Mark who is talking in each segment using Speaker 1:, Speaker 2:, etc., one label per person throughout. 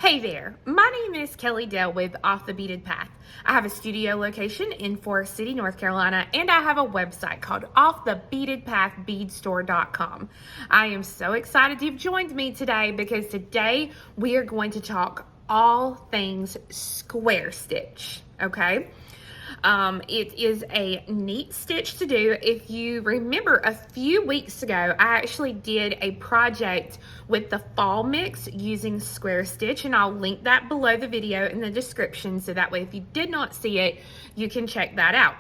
Speaker 1: Hey there, my name is Kelly Dell with Off the Beaded Path. I have a studio location in Forest City, North Carolina, and I have a website called offthebeadedpathbeadstore.com. I am so excited you've joined me today because today we are going to talk all things square stitch, okay? It is a neat stitch to do. If you remember, a few weeks ago, I actually did a project with the fall mix using square stitch, and I'll link that below the video in the description, so that way if you did not see it, you can check that out.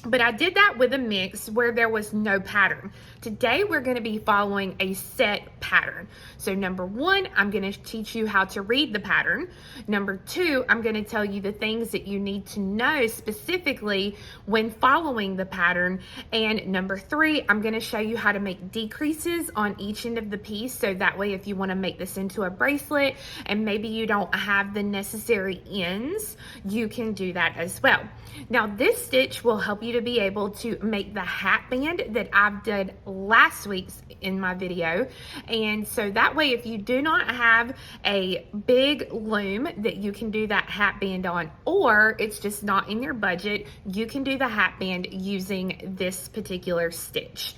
Speaker 1: But I did that with a mix where there was no pattern. Today, we're going to be following a set pattern. So number one, I'm going to teach you how to read the pattern. Number two, I'm going to tell you the things that you need to know specifically when following the pattern. And number three, I'm going to show you how to make decreases on each end of the piece. So that way, if you want to make this into a bracelet and maybe you don't have the necessary ends, you can do that as well. Now, this stitch will help you to be able to make the hat band that I've did last week's in my video. And so that way, if you do not have a big loom that you can do that hat band on, or it's just not in your budget, you can do the hat band using this particular stitch.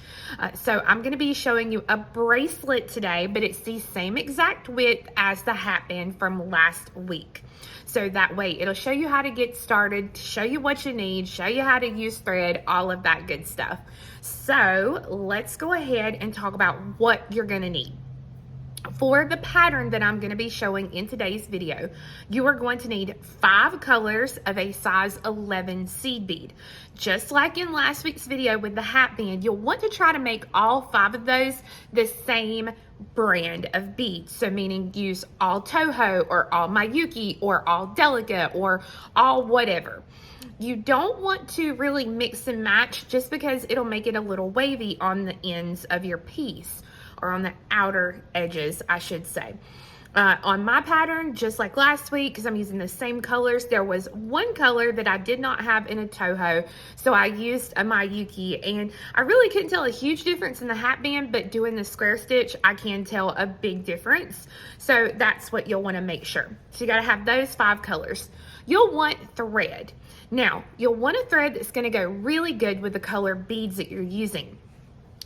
Speaker 1: So I'm going to be showing you a bracelet today, but it's the same exact width as the hat band from last week. So that way it'll show you how to get started, show you what you need, show you how to use thread, all of that good stuff. So let's go ahead and talk about what you're going to need. For the pattern that I'm going to be showing in today's video, you are going to need 5 colors of a size 11 seed bead. Just like in last week's video with the hat band, you'll want to try to make all 5 of those the same brand of beads. So meaning use all Toho or all Miyuki or all Delicate or all whatever. You don't want to really mix and match just because it'll make it a little wavy on the ends of your piece, or on the outer edges, I should say. On my pattern, just like last week, because I'm using the same colors, there was one color that I did not have in a Toho, so I used a Miyuki, and I really couldn't tell a huge difference in the hat band, but doing the square stitch, I can tell a big difference. So that's what you'll want to make sure. So you got to have those 5 colors. You'll want thread. Now, you'll want a thread that's going to go really good with the color beads that you're using.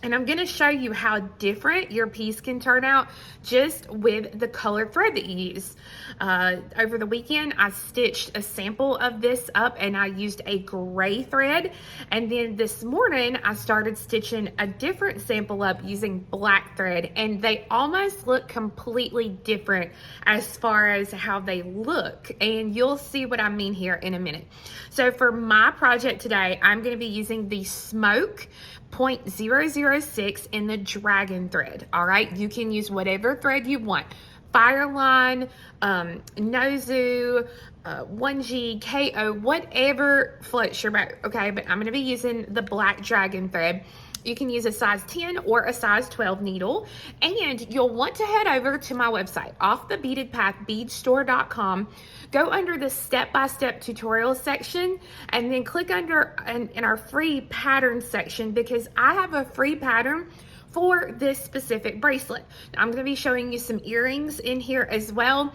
Speaker 1: And I'm going to show you how different your piece can turn out just with the colored thread that you use. Over the weekend, I stitched a sample of this up and I used a gray thread. And then this morning, I started stitching a different sample up using black thread. And they almost look completely different as far as how they look. And you'll see what I mean here in a minute. So for my project today, I'm going to be using the Smoke 0.006 in the dragon thread. All right, you can use whatever thread you want, Fireline, Nozu, 1G, KO, whatever floats your boat. Okay, but I'm going to be using the black dragon thread. You can use a size 10 or a size 12 needle, and you'll want to head over to my website, offthebeadedpathbeadstore.com. Go under the step-by-step tutorial section, and then click under in our free pattern section, because I have a free pattern for this specific bracelet. Now, I'm going to be showing you some earrings in here as well,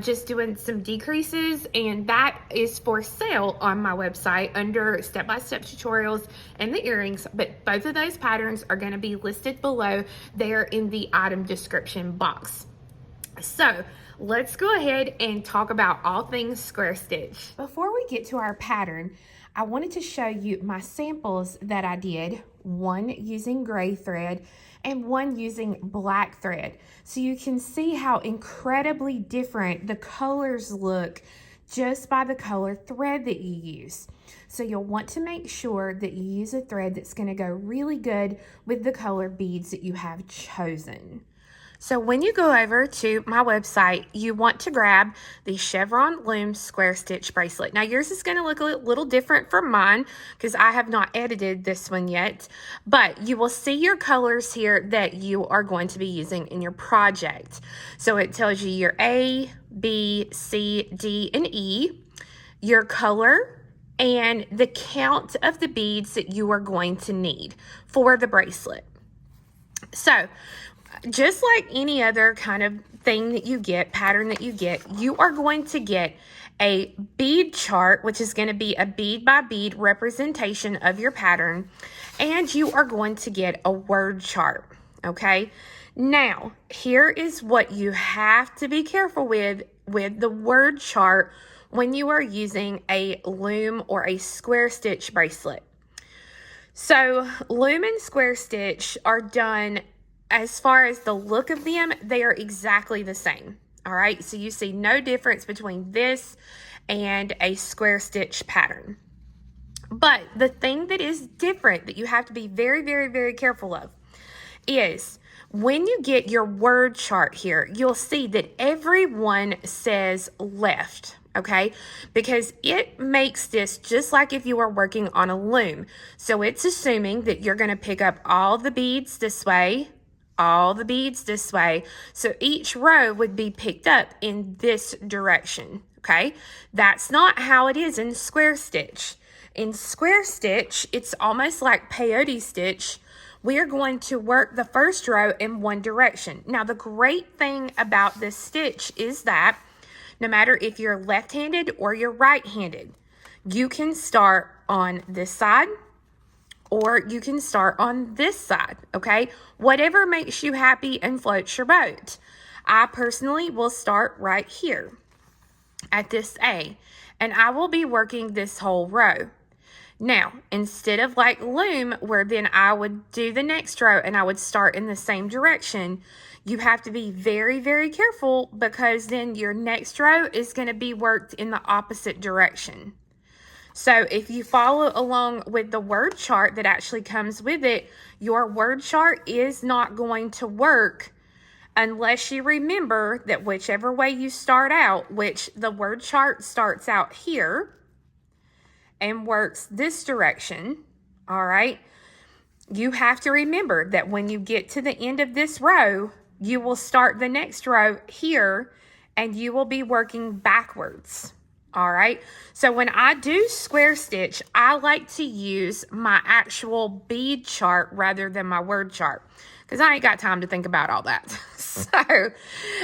Speaker 1: just doing some decreases, and that is for sale on my website under step-by-step tutorials and the earrings, but both of those patterns are going to be listed below there in the item description box. So let's go ahead and talk about all things square stitch. Before we get to our pattern, I wanted to show you my samples that I did, one using gray thread and one using black thread. So you can see how incredibly different the colors look just by the color thread that you use. So you'll want to make sure that you use a thread that's going to go really good with the color beads that you have chosen. So when you go over to my website, you want to grab the Chevron Loom Square Stitch Bracelet. Now yours is going to look a little different from mine because I have not edited this one yet, but you will see your colors here that you are going to be using in your project. So it tells you your A, B, C, D, and E, your color, and the count of the beads that you are going to need for the bracelet. So just like any other kind of thing that you get, pattern that you get, you are going to get a bead chart, which is going to be a bead by bead representation of your pattern, and you are going to get a word chart, okay? Now, here is what you have to be careful with the word chart when you are using a loom or a square stitch bracelet. So loom and square stitch are done, as far as the look of them, they are exactly the same. All right, so you see no difference between this and a square stitch pattern. But the thing that is different that you have to be very, very, very careful of is when you get your word chart here, you'll see that everyone says left, okay? Because it makes this just like if you were working on a loom. So it's assuming that you're going to pick up all the beads this way, all the beads this way. So each row would be picked up in this direction, okay? That's not how it is in square stitch. In square stitch, it's almost like peyote stitch. We're going to work the first row in one direction. Now, the great thing about this stitch is that no matter if you're left-handed or you're right-handed, you can start on this side or you can start on this side, okay? Whatever makes you happy and floats your boat. I personally will start right here at this A, and I will be working this whole row. Now, instead of like loom, where then I would do the next row and I would start in the same direction, you have to be very, very careful because then your next row is going to be worked in the opposite direction. So if you follow along with the word chart that actually comes with it, your word chart is not going to work unless you remember that whichever way you start out, which the word chart starts out here and works this direction, all right, you have to remember that when you get to the end of this row, you will start the next row here and you will be working backwards, all right? So when I do square stitch, I like to use my actual bead chart rather than my word chart because I ain't got time to think about all that. So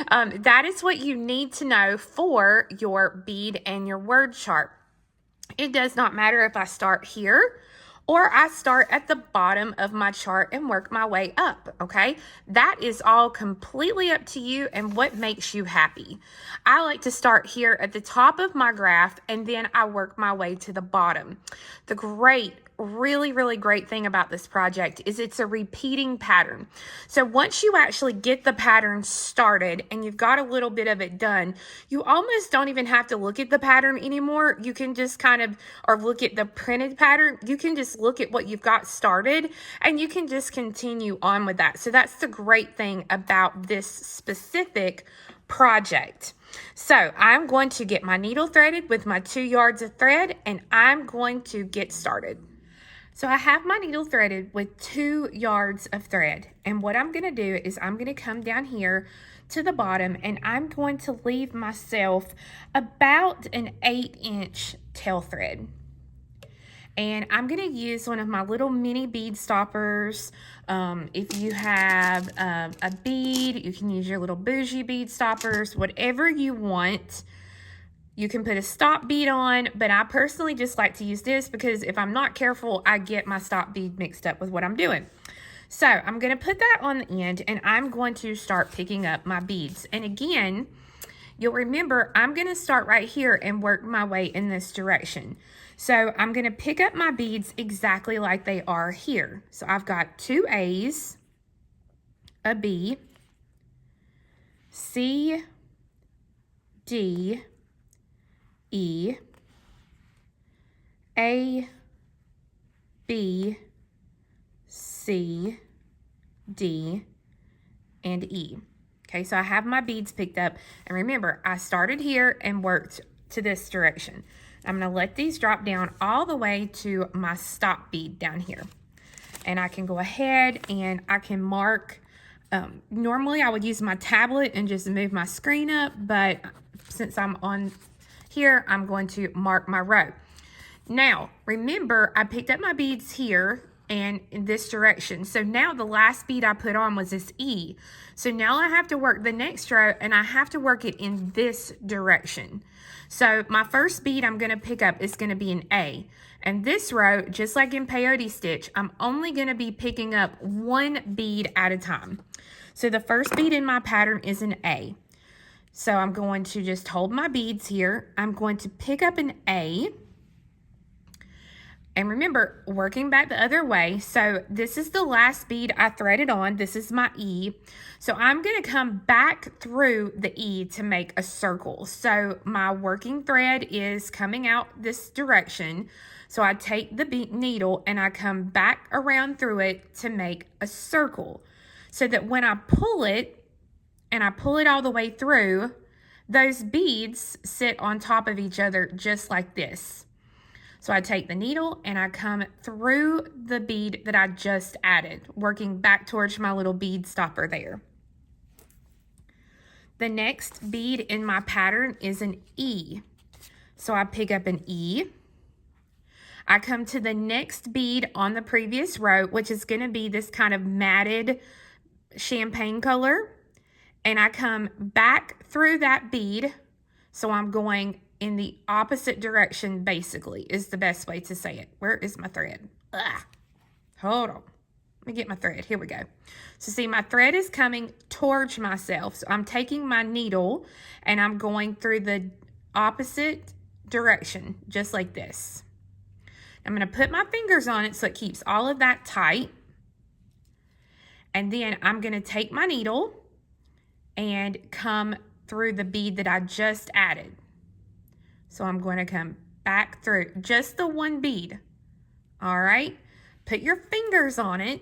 Speaker 1: that is what you need to know for your bead and your word chart. It does not matter if I start here or I start at the bottom of my chart and work my way up, okay? That is all completely up to you and what makes you happy. I like to start here at the top of my graph and then I work my way to the bottom. The really, really great thing about this project is it's a repeating pattern. So once you actually get the pattern started and you've got a little bit of it done, you almost don't even have to look at the pattern anymore. You can just or look at the printed pattern. You can just look at what you've got started and you can just continue on with that. So that's the great thing about this specific project. So I'm going to get my needle threaded with my 2 yards of thread and I'm going to get started. So I have my needle threaded with 2 yards of thread. And what I'm going to do is I'm going to come down here to the bottom and I'm going to leave myself about an 8-inch tail thread. And I'm going to use one of my little mini bead stoppers. If you have a bead, you can use your little bougie bead stoppers, whatever you want. You can put a stop bead on, but I personally just like to use this because if I'm not careful, I get my stop bead mixed up with what I'm doing. So I'm going to put that on the end and I'm going to start picking up my beads. And again, you'll remember I'm going to start right here and work my way in this direction. So I'm going to pick up my beads exactly like they are here. So I've got 2 A's, a B, C, D, E, A, B, C, D, and E. Okay, so I have my beads picked up. And remember, I started here and worked to this direction. I'm going to let these drop down all the way to my stop bead down here. And I can go ahead and I can mark. Normally, I would use my tablet and just move my screen up. But since I'm on here, I'm going to mark my row. Now, remember, I picked up my beads here and in this direction. So now the last bead I put on was this E. So now I have to work the next row, and I have to work it in this direction. So my first bead I'm going to pick up is going to be an A. And this row, just like in peyote stitch, I'm only going to be picking up one bead at a time. So the first bead in my pattern is an A. So I'm going to just hold my beads here. I'm going to pick up an A. And remember, working back the other way. So this is the last bead I threaded on. This is my E. So I'm going to come back through the E to make a circle. So my working thread is coming out this direction. So I take the needle and I come back around through it to make a circle. So that when I pull it, and I pull it all the way through, those beads sit on top of each other just like this. So I take the needle and I come through the bead that I just added, working back towards my little bead stopper there. The next bead in my pattern is an E. So I pick up an E. I come to the next bead on the previous row, which is going to be this kind of matted champagne color. And I come back through that bead. So I'm going in the opposite direction, basically, is the best way to say it. Where is my thread? Hold on. Let me get my thread. Here we go. So see, my thread is coming towards myself. So I'm taking my needle and I'm going through the opposite direction, just like this. I'm going to put my fingers on it so it keeps all of that tight. And then I'm going to take my needle and come through the bead that I just added. So I'm going to come back through just the one bead. All right, put your fingers on it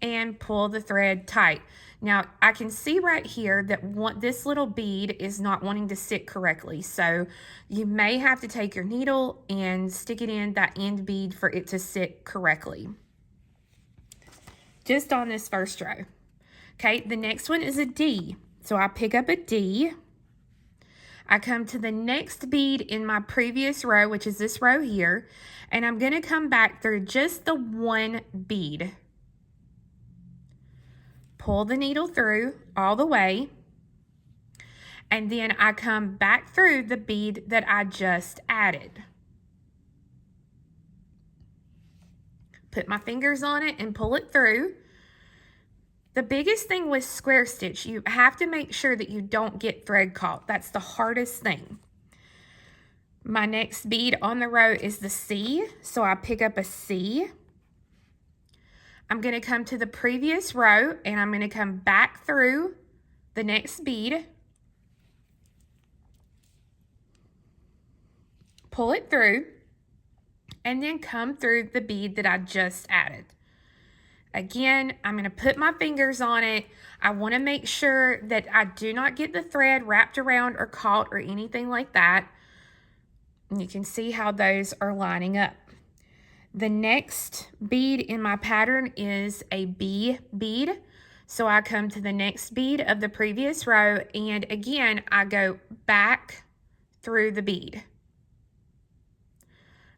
Speaker 1: and pull the thread tight. Now I can see right here that this little bead is not wanting to sit correctly. So you may have to take your needle and stick it in that end bead for it to sit correctly. Just on this first row. Okay, the next one is a D. So I pick up a D. I come to the next bead in my previous row, which is this row here, and I'm going to come back through just the one bead. Pull the needle through all the way, and then I come back through the bead that I just added. Put my fingers on it and pull it through. The biggest thing with square stitch, you have to make sure that you don't get thread caught. That's the hardest thing. My next bead on the row is the C, so I pick up a C. I'm going to come to the previous row and I'm going to come back through the next bead. Pull it through and then come through the bead that I just added. Again, I'm going to put my fingers on it. I want to make sure that I do not get the thread wrapped around or caught or anything like that. And you can see how those are lining up. The next bead in my pattern is a B bead. So I come to the next bead of the previous row, and again, I go back through the bead.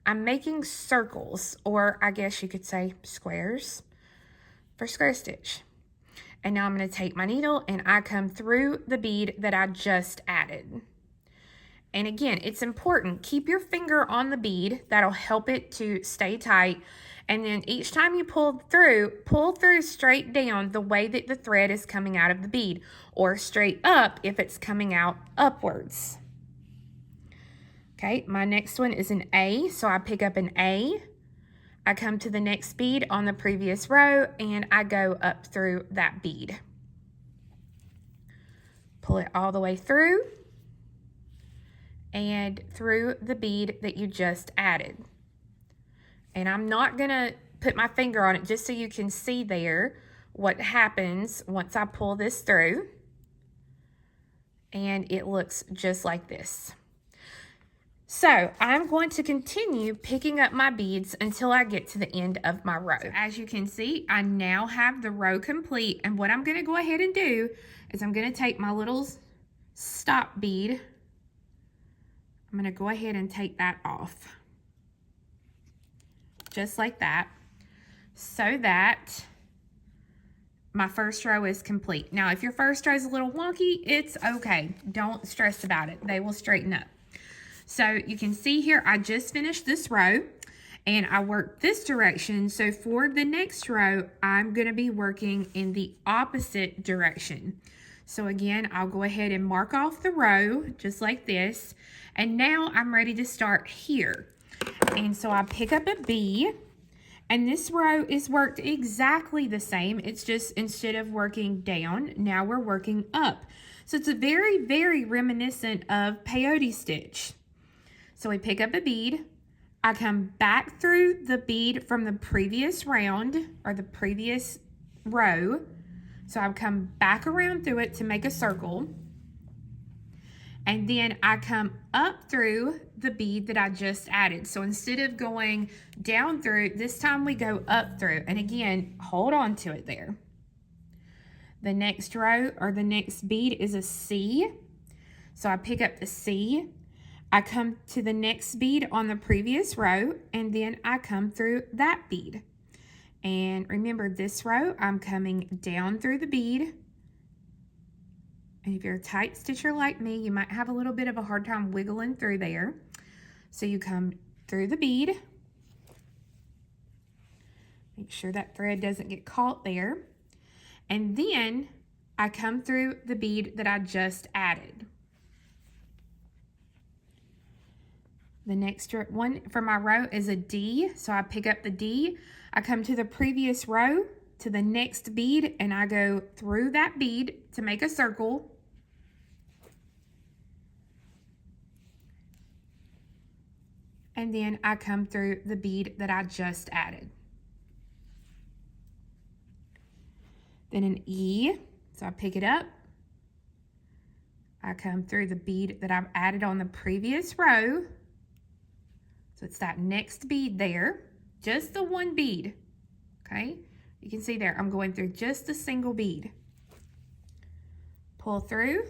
Speaker 1: I'm making circles, or I guess you could say squares, for square stitch. And now I'm going to take my needle and I come through the bead that I just added. And again, it's important, keep your finger on the bead. That'll help it to stay tight. And then each time you pull through straight down the way that the thread is coming out of the bead, or straight up if it's coming out upwards. Okay, my next one is an A, so I pick up an A. I come to the next bead on the previous row and I go up through that bead. Pull it all the way through and through the bead that you just added. And I'm not going to put my finger on it just so you can see there what happens once I pull this through. And it looks just like this. So I'm going to continue picking up my beads until I get to the end of my row. So as you can see, I now have the row complete. And what I'm going to go ahead and do is I'm going to take my little stop bead. I'm going to go ahead and take that off. Just like that. so that my first row is complete. Now, if your first row is a little wonky, it's okay. Don't stress about it. They will straighten up. So you can see here, I just finished this row and I worked this direction. So for the next row, I'm going to be working in the opposite direction. So again, I'll go ahead and mark off the row just like this. And now I'm ready to start here. And so I pick up a bead, and this row is worked exactly the same. It's just instead of working down, now we're working up. So it's a very, very reminiscent of peyote stitch. So we pick up a bead, I come back through the bead from the previous round or the previous row. So I come back around through it to make a circle. And then I come up through the bead that I just added. So instead of going down through, this time we go up through. And again, hold on to it there. The next row or the next bead is a C. So I pick up the C. I come to the next bead on the previous row, and then I come through that bead. And remember, this row, I'm coming down through the bead. And if you're a tight stitcher like me, you might have a little bit of a hard time wiggling through there. So you come through the bead. Make sure that thread doesn't get caught there. And then I come through the bead that I just added. The next one for my row is a D. So I pick up the D. I come to the previous row, to the next bead, and I go through that bead to make a circle. And then I come through the bead that I just added. Then an E, so I pick it up. I come through the bead that I've added on the previous row. So it's that next bead there, just the one bead, okay? You can see there, I'm going through just a single bead. Pull through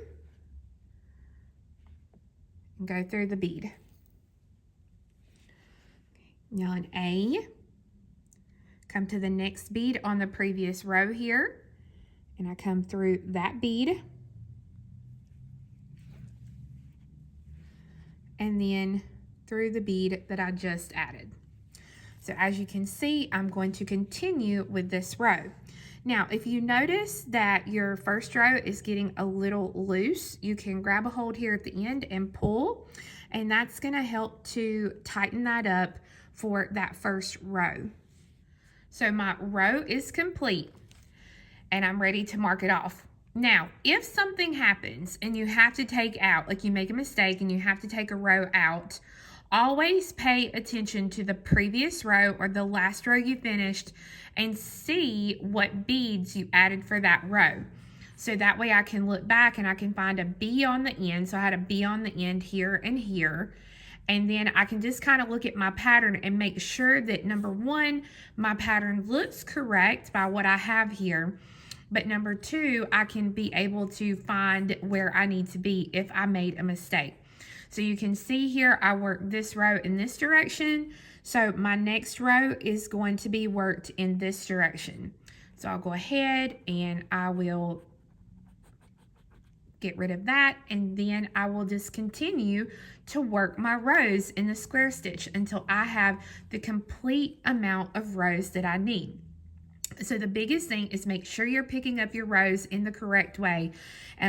Speaker 1: and go through the bead. Now an A, come to the next bead on the previous row here, and I come through that bead. And then through the bead that I just added. So as you can see, I'm going to continue with this row. Now, if you notice that your first row is getting a little loose, you can grab a hold here at the end and pull, and that's going to help to tighten that up for that first row. So my row is complete, and I'm ready to mark it off. Now, if something happens and you have to take out, like you make a mistake and you have to take a row out, always pay attention to the previous row or the last row you finished and see what beads you added for that row. So that way I can look back and I can find a B on the end. So I had a B on the end here and here. And then I can just kind of look at my pattern and make sure that number one, my pattern looks correct by what I have here. But number two, I can be able to find where I need to be if I made a mistake. So you can see here, I worked this row in this direction. So my next row is going to be worked in this direction. So I'll go ahead and I will get rid of that. And then I will just continue to work my rows in the square stitch until I have the complete amount of rows that I need. So the biggest thing is make sure you're picking up your rows in the correct way.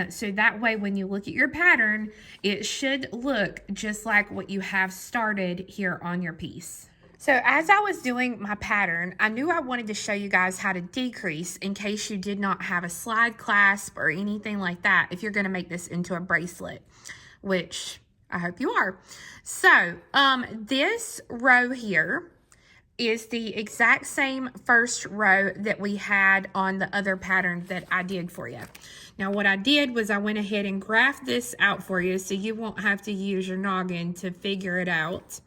Speaker 1: So that way when you look at your pattern, it should look just like what you have started here on your piece. So as I was doing my pattern, I knew I wanted to show you guys how to decrease in case you did not have a slide clasp or anything like that if you're going to make this into a bracelet, which I hope you are. So this row here is the exact same first row that we had on the other pattern that I did for you. Now what I did was I went ahead and graphed this out for you so you won't have to use your noggin to figure it out.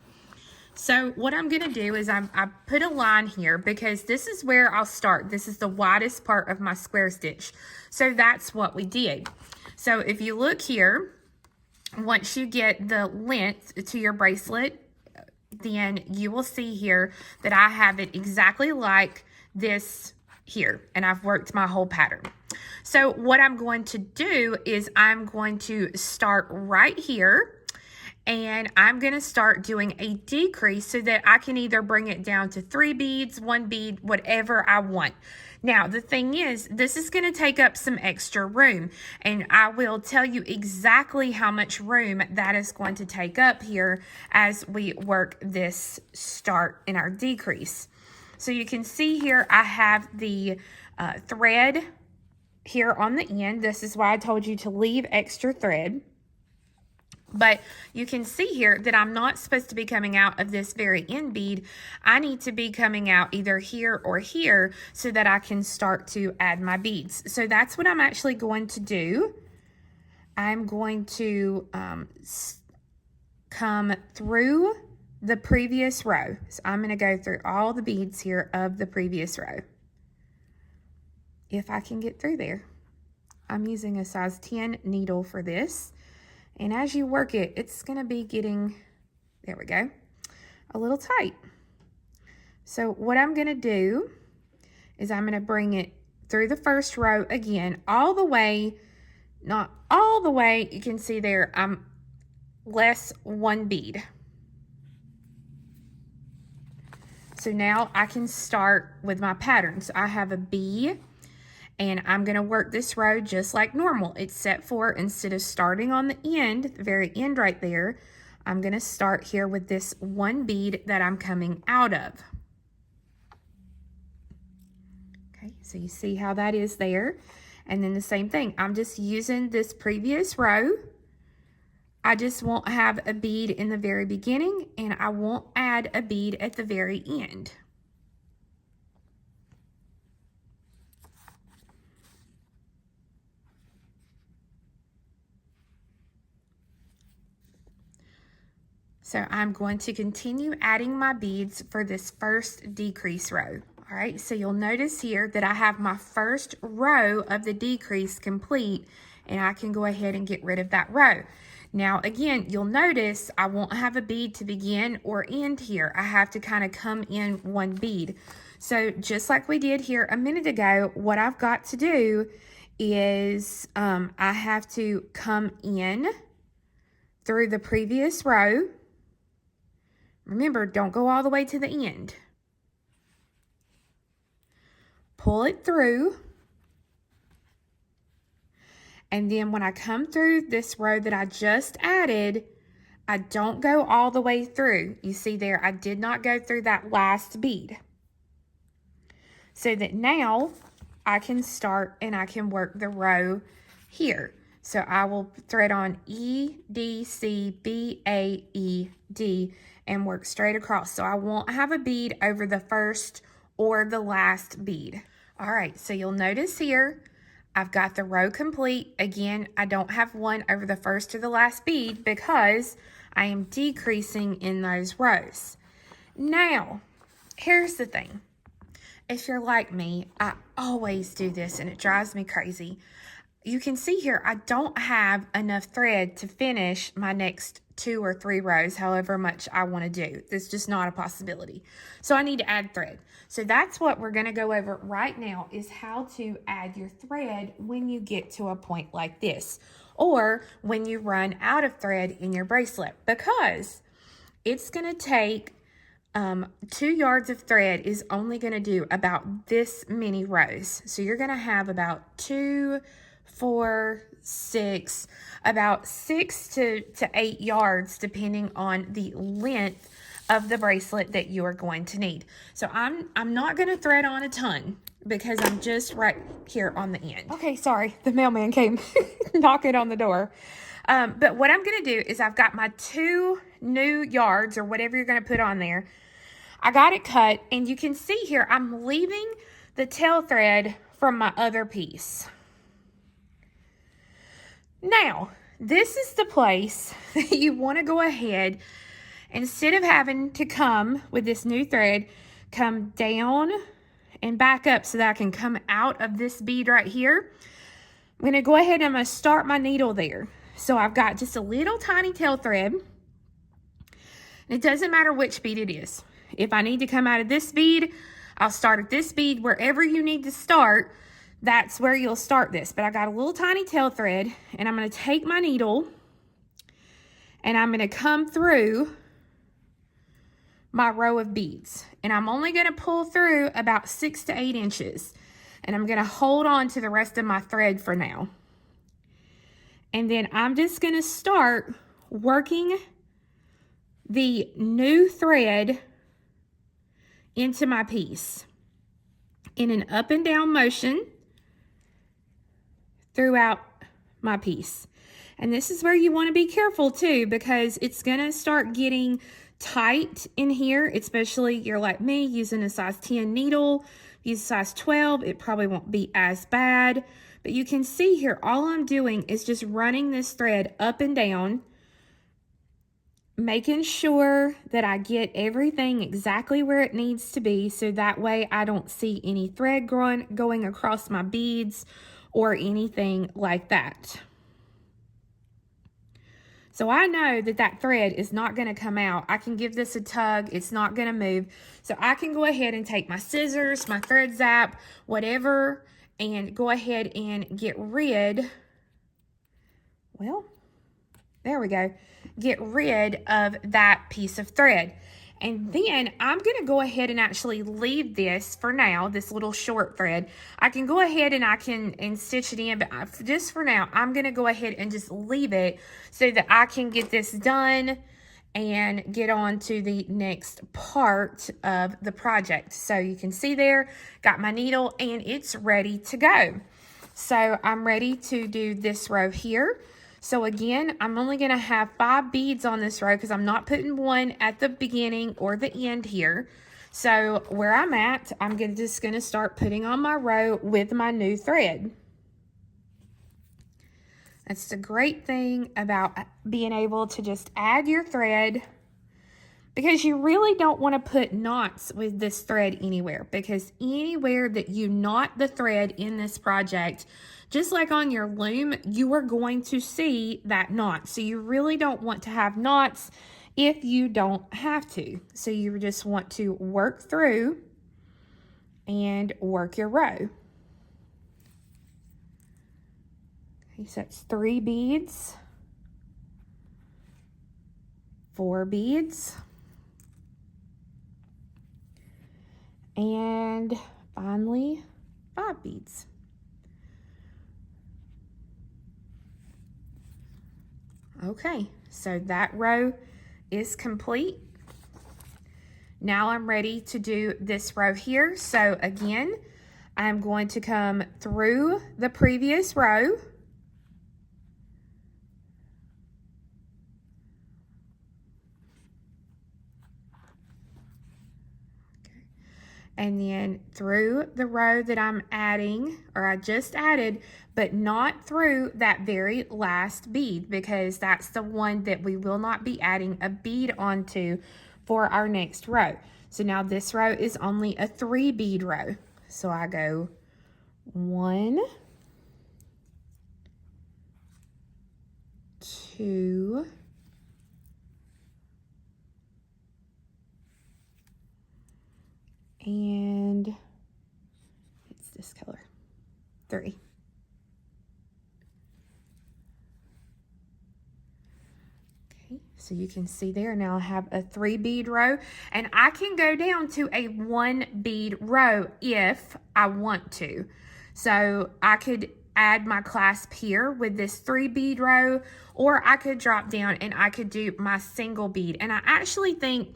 Speaker 1: So what I'm gonna do is I put a line here because this is where I'll start. This is the widest part of my square stitch. So that's what we did. So if you look here, once you get the length to your bracelet, then you will see here that I have it exactly like this here, and I've worked my whole pattern. So what I'm going to do is I'm going to start right here, and I'm going to start doing a decrease so that I can either bring it down to 3 beads, 1 bead, whatever I want. Now, the thing is, this is going to take up some extra room, and I will tell you exactly how much room that is going to take up here as we work this start in our decrease. So you can see here, I have the thread here on the end. This is why I told you to leave extra thread. But you can see here that I'm not supposed to be coming out of this very end bead. I need to be coming out either here or here so that I can start to add my beads. So that's what I'm actually going to do. I'm going to come through the previous row. So I'm going to go through all the beads here of the previous row. If I can get through there. I'm using a size 10 needle for this. And as you work it, it's going to be getting, there we go, a little tight. So what I'm going to do is I'm going to bring it through the first row again, all the way, not all the way, you can see there, I'm less 1 bead. So now I can start with my pattern. So I have a B, and I'm going to work this row just like normal, except for instead of starting on the end, the very end right there, I'm going to start here with this 1 bead that I'm coming out of. Okay, so you see how that is there. And then the same thing, I'm just using this previous row. I just won't have a bead in the very beginning, and I won't add a bead at the very end. So I'm going to continue adding my beads for this first decrease row. All right, so you'll notice here that I have my first row of the decrease complete, and I can go ahead and get rid of that row. Now, again, you'll notice I won't have a bead to begin or end here. I have to kind of come in 1 bead. So just like we did here a minute ago, what I've got to do is I have to come in through the previous row. Remember, don't go all the way to the end. Pull it through. And then when I come through this row that I just added, I don't go all the way through. You see there, I did not go through that last bead. So that now I can start and I can work the row here. So I will thread on E, D, C, B, A, E, D and work straight across. So I won't have a bead over the first or the last bead. All right, so you'll notice here, I've got the row complete. Again, I don't have one over the first or the last bead because I am decreasing in those rows. Now, here's the thing. If you're like me, I always do this and it drives me crazy. You can see here, I don't have enough thread to finish my next 2 or 3 rows, however much I want to do. That's just not a possibility. So I need to add thread. So that's what we're going to go over right now, is how to add your thread when you get to a point like this, or when you run out of thread in your bracelet, because it's going to take 2 yards of thread is only going to do about this many rows. So you're going to have about 2, 4, 6, about 6 to 8 yards, depending on the length of the bracelet that you are going to need. So I'm not going to thread on a ton because I'm just right here on the end. Okay, sorry, the mailman came knocking on the door. But what I'm going to do is I've got my 2 new yards, or whatever you're going to put on there. I got it cut, and you can see here I'm leaving the tail thread from my other piece. Now, this is the place that you want to go ahead, instead of having to come with this new thread, come down and back up so that I can come out of this bead right here. I'm going to go ahead and I'm going to start my needle there. So I've got just a little tiny tail thread. It doesn't matter which bead it is. If I need to come out of this bead, I'll start at this bead. Wherever you need to start, that's where you'll start this. But I got a little tiny tail thread, and I'm going to take my needle and I'm going to come through my row of beads, and I'm only going to pull through about 6 to 8 inches, and I'm going to hold on to the rest of my thread for now. And then I'm just going to start working the new thread into my piece in an up and down motion throughout my piece. And this is where you want to be careful too, because it's going to start getting tight in here, especially you're like me using a size 10 needle. Use a size 12, it probably won't be as bad. But you can see here, all I'm doing is just running this thread up and down, making sure that I get everything exactly where it needs to be, so that way I don't see any thread going across my beads or anything like that. So I know that that thread is not going to come out. I can give this a tug. It's not going to move. So I can go ahead and take my scissors, my thread zap, whatever, and go ahead and get rid, well, there we go, get rid of that piece of thread. And then I'm going to go ahead and actually leave this for now, this little short thread. I can go ahead and I can stitch it in, but just for now, I'm going to go ahead and just leave it so that I can get this done and get on to the next part of the project. So you can see there, got my needle and it's ready to go. So I'm ready to do this row here. So again, I'm only going to have 5 beads on this row because I'm not putting one at the beginning or the end here. So where I'm at, I'm just going to start putting on my row with my new thread. That's the great thing about being able to just add your thread, because you really don't want to put knots with this thread anywhere, because anywhere that you knot the thread in this project, just like on your loom, you are going to see that knot. So you really don't want to have knots if you don't have to. So you just want to work through and work your row. Okay, so that's 3 beads, 4 beads, and finally 5 beads. Okay, so that row is complete. Now I'm ready to do this row here. So again, I'm going to come through the previous row. And then through the row that I'm adding, or I just added, but not through that very last bead, because that's the one that we will not be adding a bead onto for our next row. So now this row is only a 3 bead row. So I go 1, 2, and it's this color, 3. Okay, so you can see there now I have a 3 bead row, and I can go down to a 1 bead row if I want to. So I could add my clasp here with this 3 bead row, or I could drop down and I could do my single bead. And I actually think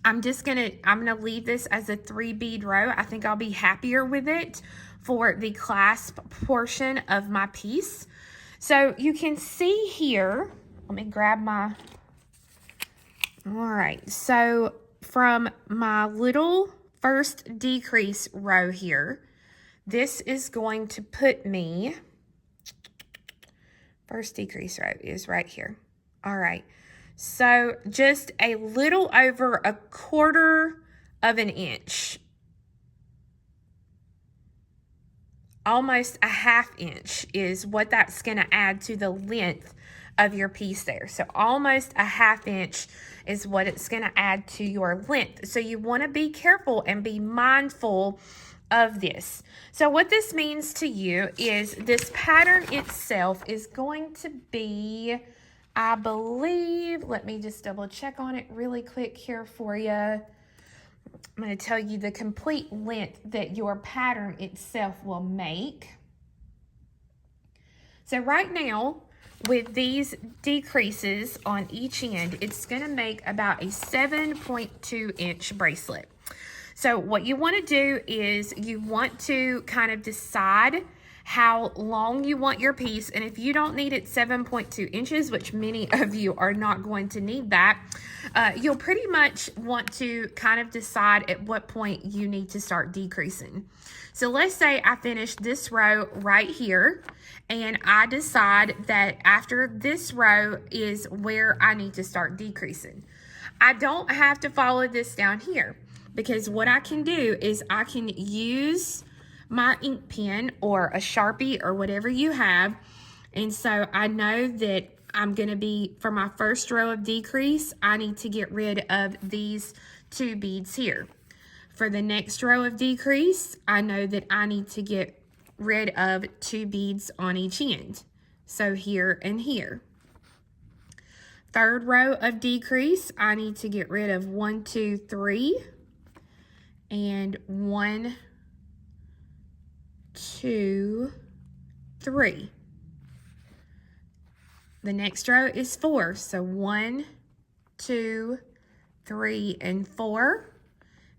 Speaker 1: I'm gonna leave this as a 3 bead row. I think I'll be happier with it for the clasp portion of my piece. So you can see here, let me grab my, all right. So from my little first decrease row here, this is going to put me, first decrease row is right here. All right. So just a little over a 1/4 of an inch, almost a 1/2 inch is what that's going to add to the length of your piece there. So almost a 1/2 inch is what it's going to add to your length. So you want to be careful and be mindful of this. So what this means to you is this pattern itself is going to be, I believe, let me just double check on it really quick here for you. I'm going to tell you the complete length that your pattern itself will make. So right now, with these decreases on each end, it's going to make about a 7.2 inch bracelet. So what you want to do is you want to kind of decide how long you want your piece, and if you don't need it 7.2 inches, which many of you are not going to need that, you'll pretty much want to kind of decide at what point you need to start decreasing. So let's say I finish this row right here, and I decide that after this row is where I need to start decreasing. I don't have to follow this down here, because what I can do is I can use my ink pen or a Sharpie or whatever you have. And so I know that I'm going to be, for my first row of decrease, I need to get rid of these 2 beads here. For the next row of decrease, I know that I need to get rid of 2 beads on each end. So here and here. Third row of decrease, I need to get rid of 1, 2, 3, and 1, 2, 3. The next row is 4. So 1, 2, 3, and 4.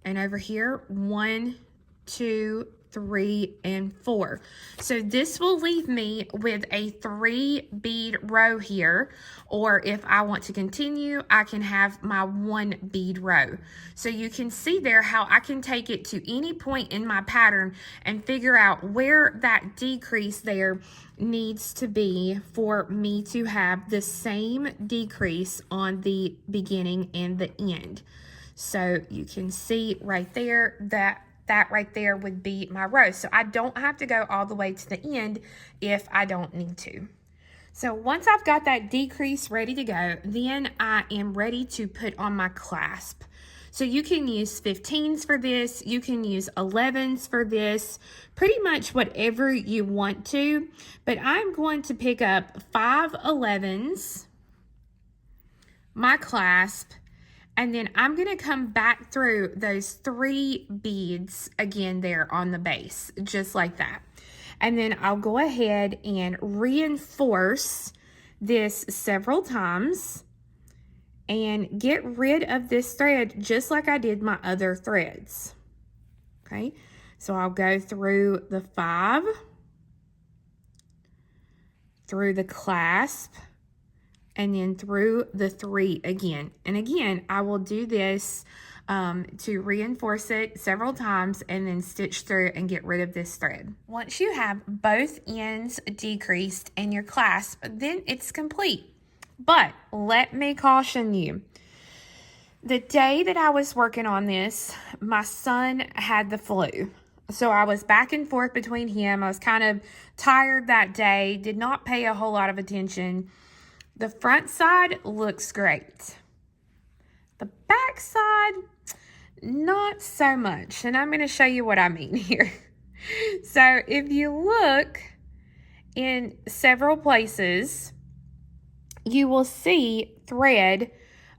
Speaker 1: And over here, 1, 2, 3, and 4. So this will leave me with a 3 bead row here, or if I want to continue, I can have my 1 bead row. So you can see there how I can take it to any point in my pattern and figure out where that decrease there needs to be for me to have the same decrease on the beginning and the end. So you can see right there that right there would be my row. So I don't have to go all the way to the end if I don't need to. So once I've got that decrease ready to go, then I am ready to put on my clasp. So you can use 15s for this, you can use 11s for this, pretty much whatever you want to, but I'm going to pick up 5 11s, my clasp, and then I'm going to come back through those 3 beads again there on the base, just like that. And then I'll go ahead and reinforce this several times and get rid of this thread just like I did my other threads. Okay, so I'll go through the 5, through the clasp, and then through the 3 again. And again, I will do this to reinforce it several times and then stitch through and get rid of this thread. Once you have both ends decreased and your clasp, then it's complete. But let me caution you. The day that I was working on this, my son had the flu. So I was back and forth between him. I was kind of tired that day, did not pay a whole lot of attention. The front side looks great. The back side, not so much. And I'm going to show you what I mean here. So if you look in several places, you will see thread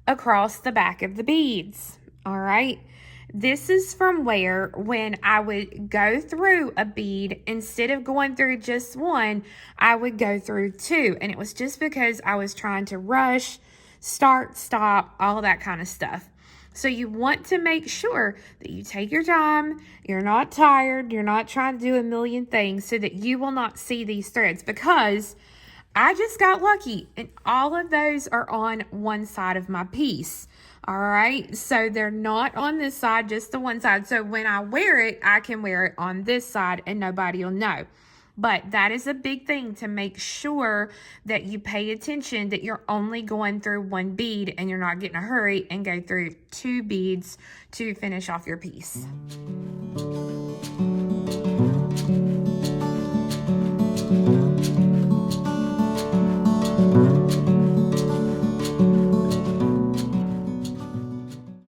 Speaker 1: across the back of the beads. All right. This is from where, when I would go through a bead, instead of going through just 1, I would go through 2. And it was just because I was trying to rush, start, stop, all that kind of stuff. So you want to make sure that you take your time, you're not tired, you're not trying to do a million things, so that you will not see these threads, because I just got lucky and all of those are on one side of my piece. All right, so they're not on this side, just the one side. So when I wear it, I can wear it on this side and nobody will know. But that is a big thing, to make sure that you pay attention, that you're only going through 1 bead and you're not getting a hurry and go through 2 beads to finish off your piece.